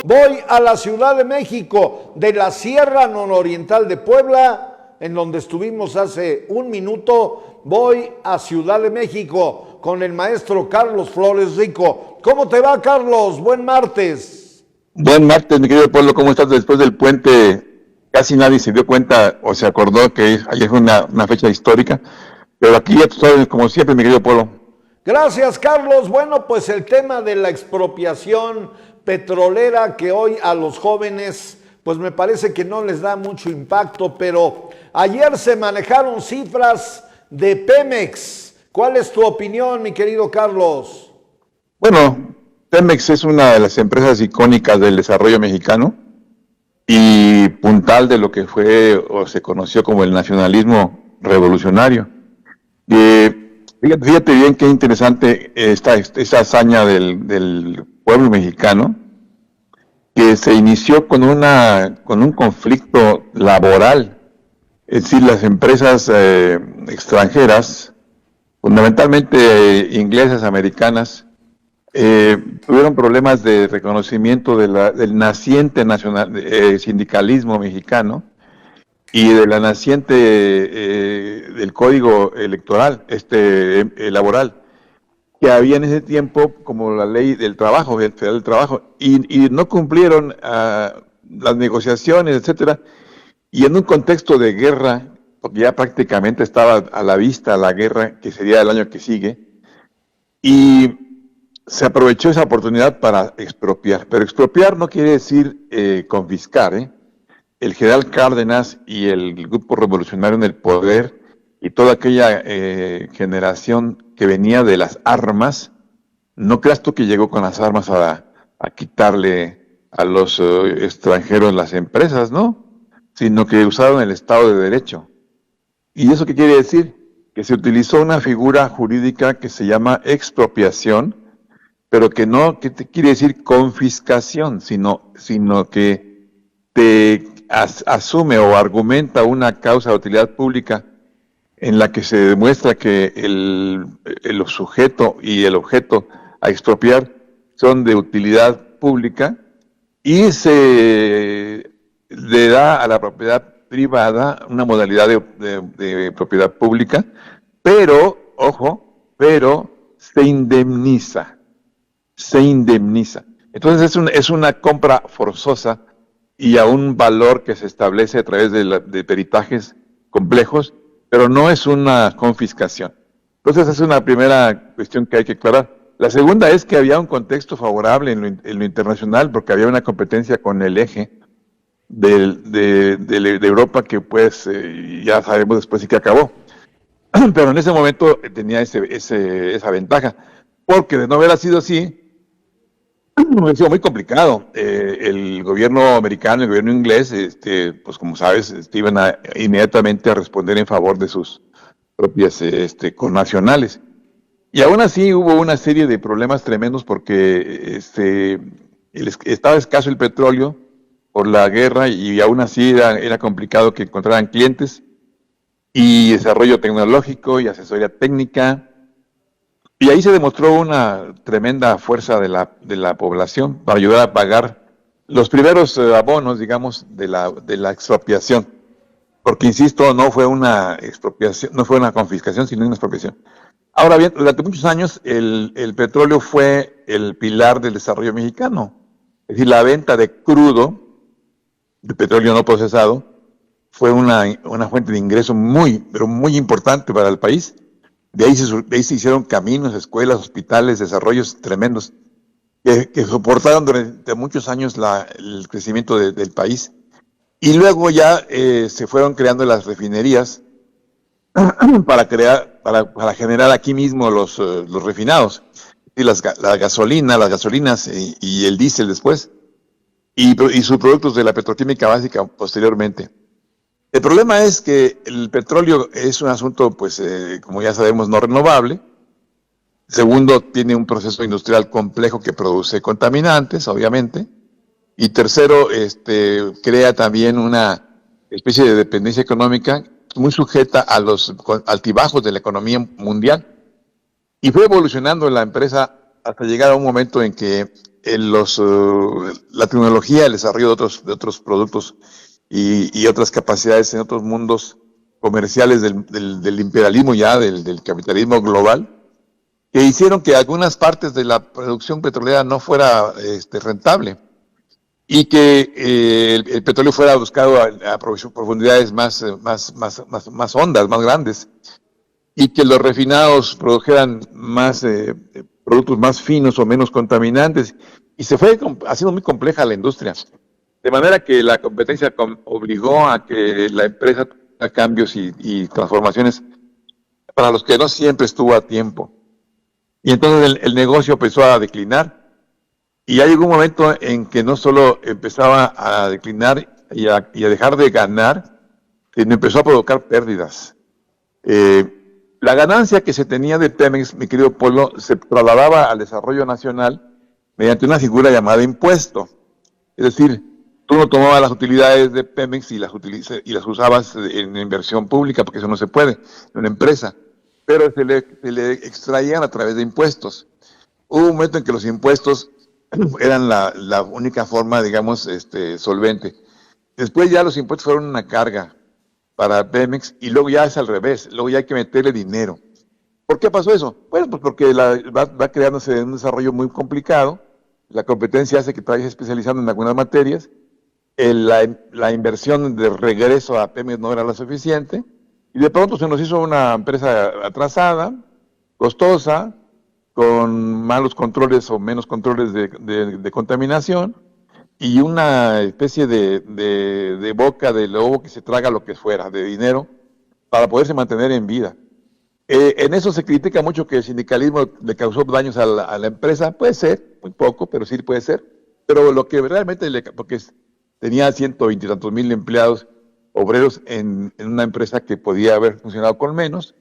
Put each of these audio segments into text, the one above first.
Voy a la Ciudad de México, de la Sierra Nororiental de Puebla, en donde estuvimos hace un minuto. Voy a Ciudad de México con el maestro Carlos Flores Rico. ¿Cómo te va, Carlos? Buen martes. Buen martes, mi querido pueblo. ¿Cómo estás después del puente? Casi nadie se dio cuenta o se acordó que ayer fue una fecha histórica, pero aquí ya tú sabes, como siempre, mi querido pueblo. Gracias, Carlos. Bueno, pues el tema de la expropiación petrolera, que hoy a los jóvenes pues me parece que no les da mucho impacto, pero ayer se manejaron cifras de Pemex. ¿Cuál es tu opinión, mi querido Carlos? Bueno, Pemex es una de las empresas icónicas del desarrollo mexicano y puntal de lo que fue o se conoció como el nacionalismo revolucionario. Fíjate bien qué interesante esta hazaña del pueblo mexicano, que se inició con un conflicto laboral. Es decir, las empresas extranjeras, fundamentalmente inglesas, americanas, tuvieron problemas de reconocimiento del naciente sindicalismo mexicano y de la naciente del código electoral, laboral, que había en ese tiempo como la ley del trabajo, el federal del trabajo, y no cumplieron las negociaciones, etcétera, y en un contexto de guerra, porque ya prácticamente estaba a la vista la guerra, que sería el año que sigue, y se aprovechó esa oportunidad para expropiar. Pero expropiar no quiere decir confiscar. El general Cárdenas y el grupo revolucionario en el poder y toda aquella generación que venía de las armas, no creas tú que llegó con las armas a quitarle a los extranjeros las empresas, ¿no? Sino que usaron el Estado de Derecho. ¿Y eso qué quiere decir? Que se utilizó una figura jurídica que se llama expropiación, pero que no que te quiere decir confiscación, sino que te asume o argumenta una causa de utilidad pública en la que se demuestra que el sujeto y el objeto a expropiar son de utilidad pública y se le da a la propiedad privada una modalidad de propiedad pública, pero, ojo, se indemniza. Entonces es una compra forzosa y a un valor que se establece a través de peritajes complejos, pero no es una confiscación. Entonces es una primera cuestión que hay que aclarar. La segunda es que había un contexto favorable en lo internacional, porque había una competencia con el eje de Europa que pues ya sabemos después sí que acabó. Pero en ese momento tenía esa ventaja, porque de no haber sido así, hubiera sido muy complicado. El gobierno americano, el gobierno inglés, pues como sabes, iban inmediatamente a responder en favor de sus propias connacionales. Y aún así hubo una serie de problemas tremendos porque estaba escaso el petróleo por la guerra y aún así era complicado que encontraran clientes y desarrollo tecnológico y asesoría técnica. Y ahí se demostró una tremenda fuerza de la población para ayudar a pagar los primeros abonos, digamos, de la expropiación. Porque, insisto, no fue una expropiación, no fue una confiscación, sino una expropiación. Ahora bien, durante muchos años el petróleo fue el pilar del desarrollo mexicano. Es decir, la venta de crudo, de petróleo no procesado, fue una fuente de ingreso pero muy importante para el país. De ahí se hicieron caminos, escuelas, hospitales, desarrollos tremendos que soportaron durante muchos años el crecimiento del país. Y luego ya se fueron creando las refinerías para generar aquí mismo los refinados, y las gasolinas y el diésel después, y sus productos de la petroquímica básica posteriormente. El problema es que el petróleo es un asunto, pues, como ya sabemos, no renovable. Segundo, tiene un proceso industrial complejo que produce contaminantes, obviamente. Y tercero, crea también una especie de dependencia económica muy sujeta a los altibajos de la economía mundial. Y fue evolucionando la empresa hasta llegar a un momento en que la tecnología, el desarrollo de otros productos y otras capacidades en otros mundos comerciales del imperialismo ya, del capitalismo global, que hicieron que algunas partes de la producción petrolera no fuera rentable y que el petróleo fuera buscado a profundidades más hondas, más grandes, y que los refinados produjeran más productos más finos o menos contaminantes, y se fue haciendo muy compleja la industria. De manera que la competencia obligó a que la empresa tuviera cambios y transformaciones para los que no siempre estuvo a tiempo. Y entonces el negocio empezó a declinar. Y ya llegó un momento en que no solo empezaba a declinar y a dejar de ganar, sino empezó a provocar pérdidas. La ganancia que se tenía de Pemex, mi querido Polo, se trasladaba al desarrollo nacional mediante una figura llamada impuesto. Es decir, tú no tomabas las utilidades de Pemex y las usabas en inversión pública, porque eso no se puede, en una empresa, pero se le extraían a través de impuestos. Hubo un momento en que los impuestos eran la única forma, digamos, solvente. Después ya los impuestos fueron una carga para Pemex y luego ya es al revés, luego ya hay que meterle dinero. ¿Por qué pasó eso? Bueno, pues porque va creándose un desarrollo muy complicado, la competencia hace que te vayas especializando en algunas materias, la inversión de regreso a Pemex no era la suficiente, y de pronto se nos hizo una empresa atrasada, costosa, con malos controles o menos controles de contaminación, y una especie de boca de lobo que se traga lo que fuera, de dinero, para poderse mantener en vida. En eso se critica mucho que el sindicalismo le causó daños a la empresa. Puede ser, muy poco, pero sí puede ser. Pero lo que realmente porque tenía 120 y tantos mil empleados obreros en una empresa que podía haber funcionado con menos,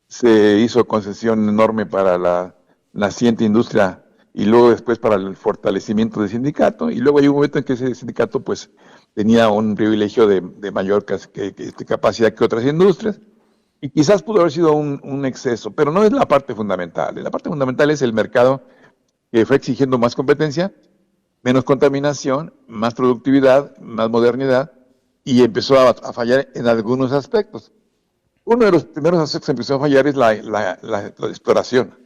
se hizo concesión enorme para la naciente industria y luego después para el fortalecimiento del sindicato, y luego hay un momento en que ese sindicato pues tenía un privilegio de mayor capacidad que otras industrias, y quizás pudo haber sido un exceso, pero no es la parte fundamental. La parte fundamental es el mercado que fue exigiendo más competencia, menos contaminación, más productividad, más modernidad, y empezó a fallar en algunos aspectos. Uno de los primeros aspectos que empezó a fallar es la exploración.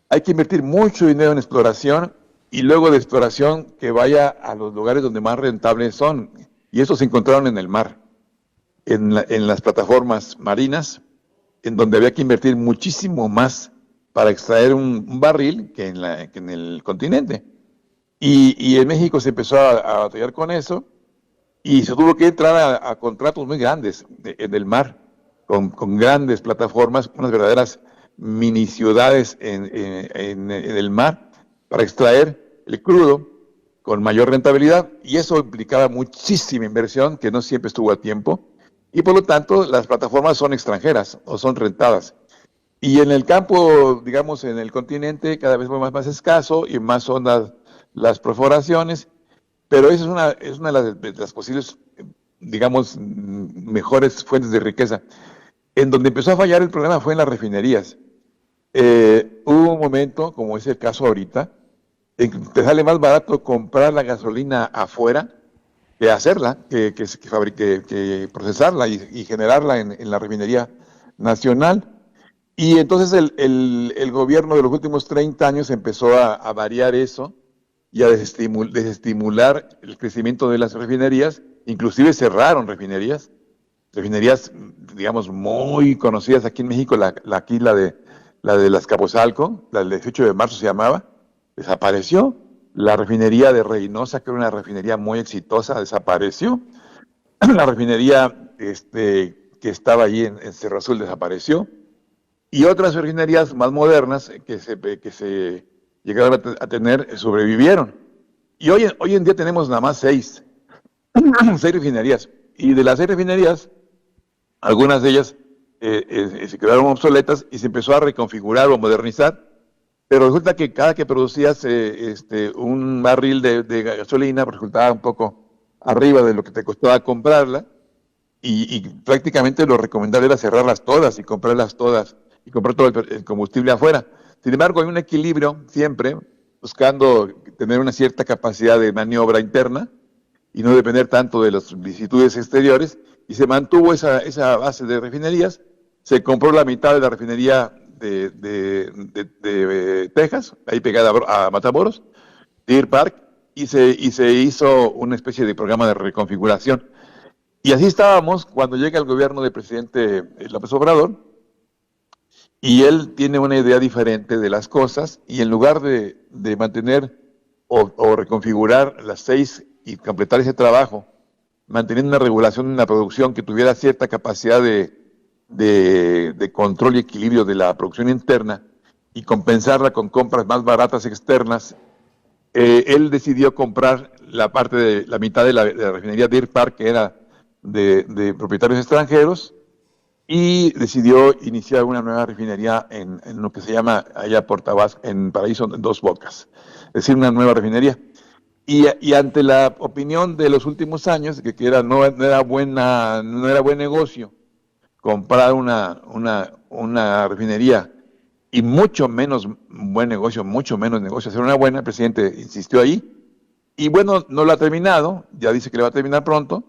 Hay que invertir mucho dinero en exploración y luego de exploración que vaya a los lugares donde más rentables son. Y eso se encontraron en el mar, en las plataformas marinas, en donde había que invertir muchísimo más para extraer un barril que en el continente. Y en México se empezó a batallar con eso y se tuvo que entrar a contratos muy grandes en el mar, con grandes plataformas, unas verdaderas mini ciudades en el mar, para extraer el crudo con mayor rentabilidad, y eso implicaba muchísima inversión que no siempre estuvo a tiempo, y por lo tanto las plataformas son extranjeras o son rentadas. Y en el campo, digamos, en el continente, cada vez más escaso y más son las perforaciones, pero esa es una de las posibles, digamos, mejores fuentes de riqueza. En donde empezó a fallar el problema fue en las refinerías. Hubo un momento, como es el caso ahorita, en que te sale más barato comprar la gasolina afuera que hacerla, que procesarla y generarla en la refinería nacional. Y entonces el gobierno de los últimos 30 años empezó a variar eso y a desestimular el crecimiento de las refinerías, inclusive cerraron refinerías, digamos, muy conocidas aquí en México, la de las Capozalco, la del 18 de marzo se llamaba, desapareció. La refinería de Reynosa, que era una refinería muy exitosa, desapareció. La refinería que estaba allí en Cerro Azul desapareció. Y otras refinerías más modernas que se llegaron a tener sobrevivieron. Y hoy en día tenemos nada más 6 refinerías. Y de las 6 refinerías, algunas de ellas se quedaron obsoletas y se empezó a reconfigurar o modernizar, pero resulta que cada que producías un barril de gasolina resultaba un poco arriba de lo que te costaba comprarla, y prácticamente lo recomendable era cerrarlas todas y comprarlas todas y comprar todo el combustible afuera. Sin embargo, hay un equilibrio siempre buscando tener una cierta capacidad de maniobra interna y no depender tanto de las vicisitudes exteriores, y se mantuvo esa base de refinerías. Se compró la mitad de la refinería de Texas, ahí pegada a Matamoros, Deer Park, y se hizo una especie de programa de reconfiguración. Y así estábamos cuando llega el gobierno del presidente López Obrador, y él tiene una idea diferente de las cosas, y en lugar de mantener o reconfigurar las 6 y completar ese trabajo, manteniendo una regulación de una producción que tuviera cierta capacidad de control y equilibrio de la producción interna y compensarla con compras más baratas externas, él decidió comprar la mitad de la refinería Deer Park, que era de propietarios extranjeros, y decidió iniciar una nueva refinería en lo que se llama allá por Tabasco, en Paraíso, en Dos Bocas, es decir, una nueva refinería. Y ante la opinión de los últimos años, que no era buen negocio comprar una refinería, y mucho menos hacer una buena, el presidente insistió ahí, y bueno, no lo ha terminado, ya dice que le va a terminar pronto,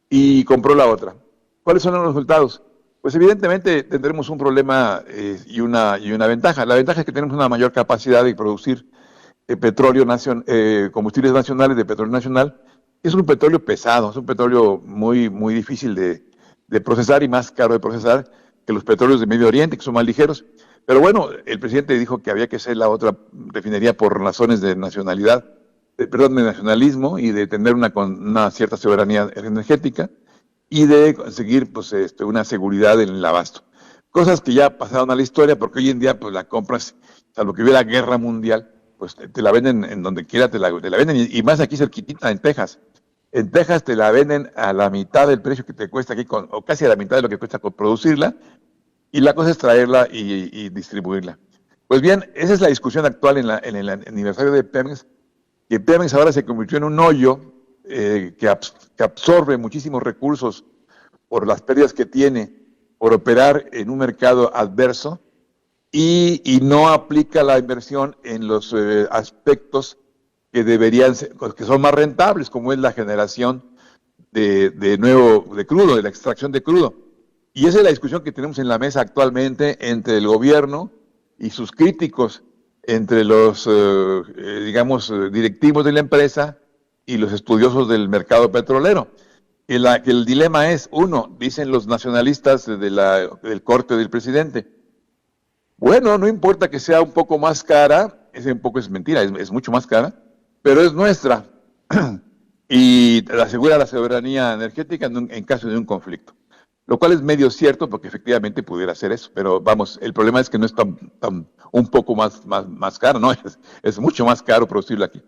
y compró la otra. ¿Cuáles son los resultados? Pues evidentemente tendremos un problema y una ventaja. La ventaja es que tenemos una mayor capacidad de producir combustibles nacionales de petróleo nacional. Es un petróleo pesado, es un petróleo muy, muy difícil de procesar y más caro de procesar que los petróleos de Medio Oriente, que son más ligeros. Pero bueno, el presidente dijo que había que hacer la otra refinería por razones de nacionalidad, de nacionalismo, y de tener una cierta soberanía energética y de conseguir pues, una seguridad en el abasto. Cosas que ya pasaron a la historia, porque hoy en día pues la compras, salvo que hubiera guerra mundial, pues te la venden en donde quiera, te la venden, y más aquí cerquitita, en Texas. En Texas te la venden a la mitad del precio que te cuesta aquí, o casi a la mitad de lo que cuesta producirla, y la cosa es traerla y distribuirla. Pues bien, esa es la discusión actual en el aniversario de Pemex, que Pemex ahora se convirtió en un hoyo que absorbe muchísimos recursos por las pérdidas que tiene por operar en un mercado adverso, y no aplica la inversión en los aspectos que deberían ser, que son más rentables, como es la generación de crudo, de la extracción de crudo. Y esa es la discusión que tenemos en la mesa actualmente entre el gobierno y sus críticos, entre los, directivos de la empresa y los estudiosos del mercado petrolero. Que el dilema es, uno, dicen los nacionalistas del corte del presidente, bueno, no importa que sea un poco más cara, ese un poco es mentira, es mucho más cara, pero es nuestra y asegura la soberanía energética en caso de un conflicto. Lo cual es medio cierto, porque efectivamente pudiera ser eso, pero vamos, el problema es que no es un poco más caro, no, es mucho más caro producirlo aquí.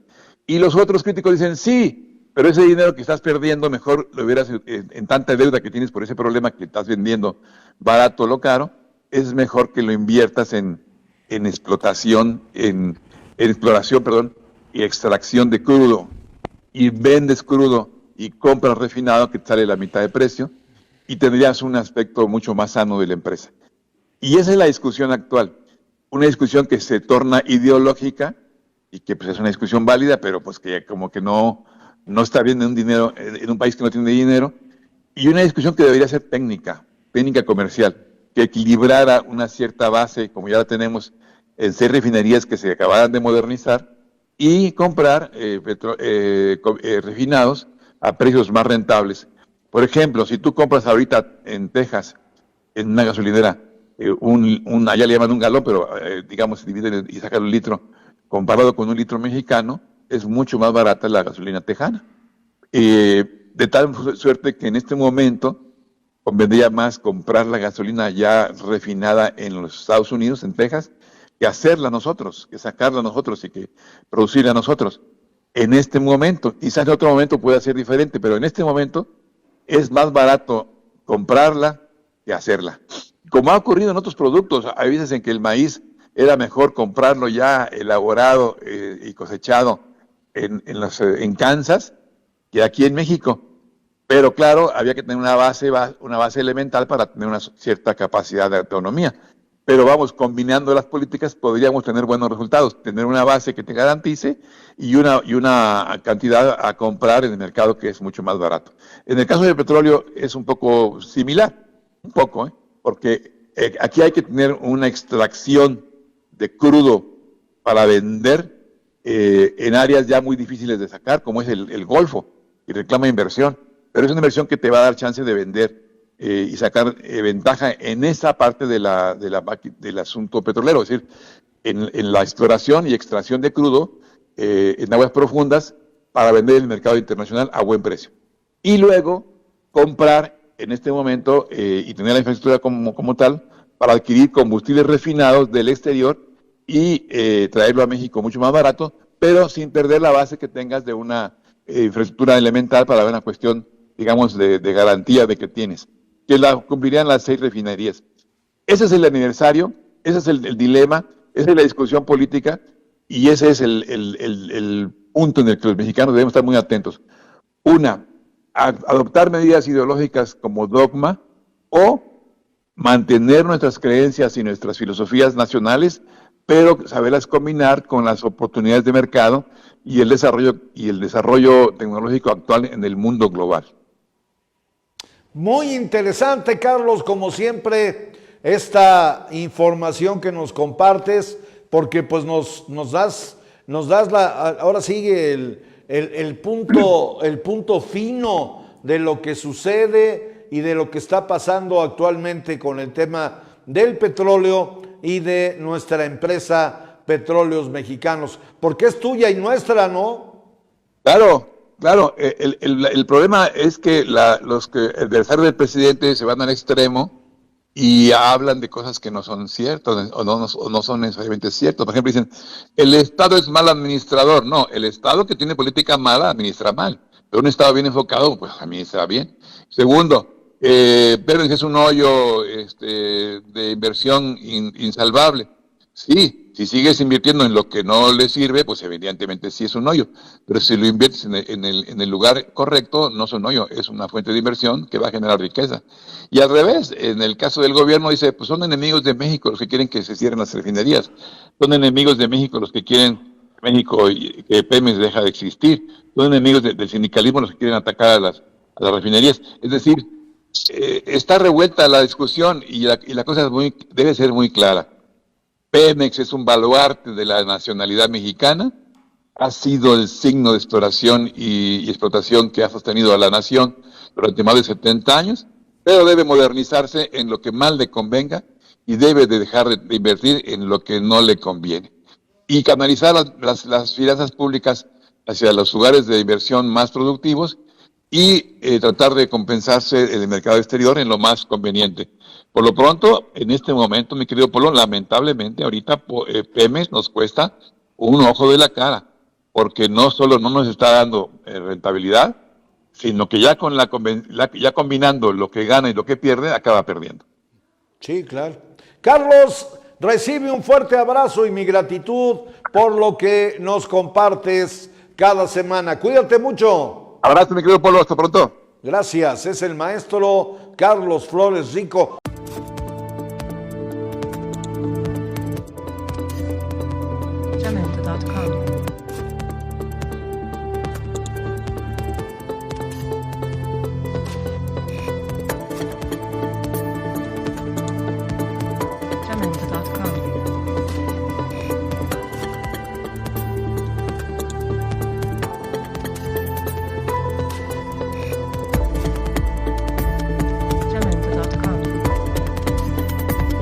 Y los otros críticos dicen, sí, pero ese dinero que estás perdiendo, mejor lo hubieras, en tanta deuda que tienes por ese problema que estás vendiendo barato o lo caro, es mejor que lo inviertas en exploración y extracción de crudo, y vendes crudo y compras refinado que te sale la mitad de precio, y tendrías un aspecto mucho más sano de la empresa. Y esa es la discusión actual, una discusión que se torna ideológica, y que pues, es una discusión válida, pero pues que como que no está bien en un país que no tiene dinero, y una discusión que debería ser técnica comercial, que equilibrara una cierta base, como ya la tenemos en 6 refinerías que se acabaran de modernizar, y comprar refinados a precios más rentables. Por ejemplo, si tú compras ahorita en Texas, en una gasolinera, allá le llaman un galón, pero digamos, dividen y sacan un litro, comparado con un litro mexicano, es mucho más barata la gasolina tejana. De tal suerte que en este momento convendría más comprar la gasolina ya refinada en los Estados Unidos, en Texas, que hacerla nosotros, que sacarla nosotros y que producirla nosotros. En este momento, quizás en otro momento pueda ser diferente, pero en este momento es más barato comprarla que hacerla. Como ha ocurrido en otros productos, hay veces en que el maíz era mejor comprarlo ya elaborado y cosechado en Kansas que aquí en México. Pero claro, había que tener una base elemental para tener una cierta capacidad de autonomía. pero vamos, combinando las políticas podríamos tener buenos resultados, tener una base que te garantice y una cantidad a comprar en el mercado que es mucho más barato. En el caso del petróleo es un poco similar, un poco, porque aquí hay que tener una extracción de crudo para vender en áreas ya muy difíciles de sacar, como es el Golfo, y reclama inversión, pero es una inversión que te va a dar chance de vender y sacar ventaja en esa parte del asunto petrolero, es decir, en la exploración y extracción de crudo en aguas profundas para vender en el mercado internacional a buen precio. Y luego comprar en este momento y tener la infraestructura como tal para adquirir combustibles refinados del exterior y traerlo a México mucho más barato, pero sin perder la base que tengas de una infraestructura elemental para una cuestión, digamos, de garantía de que tienes, que la cumplirían las 6 refinerías. Ese es el aniversario, ese es el dilema, esa es la discusión política y ese es el punto en el que los mexicanos debemos estar muy atentos. Una, adoptar medidas ideológicas como dogma o mantener nuestras creencias y nuestras filosofías nacionales, pero saberlas combinar con las oportunidades de mercado y el desarrollo tecnológico actual en el mundo global. Muy interesante, Carlos, como siempre, esta información que nos compartes, porque pues nos das ahora sigue el punto fino de lo que sucede y de lo que está pasando actualmente con el tema del petróleo y de nuestra empresa Petróleos Mexicanos, porque es tuya y nuestra, ¿no? Claro. El problema es que los adversarios del presidente se van al extremo y hablan de cosas que no son ciertas o no son necesariamente ciertas. Por ejemplo, dicen, el Estado es mal administrador. No, el Estado que tiene política mala administra mal, pero un Estado bien enfocado, pues administra bien. Segundo, Pemex es un hoyo de inversión insalvable. Sí, si sigues invirtiendo en lo que no le sirve, pues evidentemente sí es un hoyo. Pero si lo inviertes en el lugar correcto, no es un hoyo, es una fuente de inversión que va a generar riqueza. Y al revés, en el caso del gobierno dice, pues son enemigos de México los que quieren que se cierren las refinerías. Son enemigos de México los que quieren México y que Pemex deja de existir. Son enemigos del sindicalismo los que quieren atacar a las refinerías. Es decir, está revuelta la discusión y la cosa debe ser muy clara. Pemex es un baluarte de la nacionalidad mexicana, ha sido el signo de exploración y explotación que ha sostenido a la nación durante más de 70 años, pero debe modernizarse en lo que más le convenga y debe de dejar de invertir en lo que no le conviene. Y canalizar las finanzas públicas hacia los lugares de inversión más productivos y tratar de compensarse en el mercado exterior en lo más conveniente. Por lo pronto, en este momento, mi querido Polo, lamentablemente ahorita Pemex nos cuesta un ojo de la cara, porque no solo no nos está dando rentabilidad, sino que ya combinando lo que gana y lo que pierde, acaba perdiendo. Sí, claro. Carlos, recibe un fuerte abrazo y mi gratitud por lo que nos compartes cada semana. Cuídate mucho. Abrazo, mi querido Polo, hasta pronto. Gracias, es el maestro Carlos Flores Rico. Jamendo.com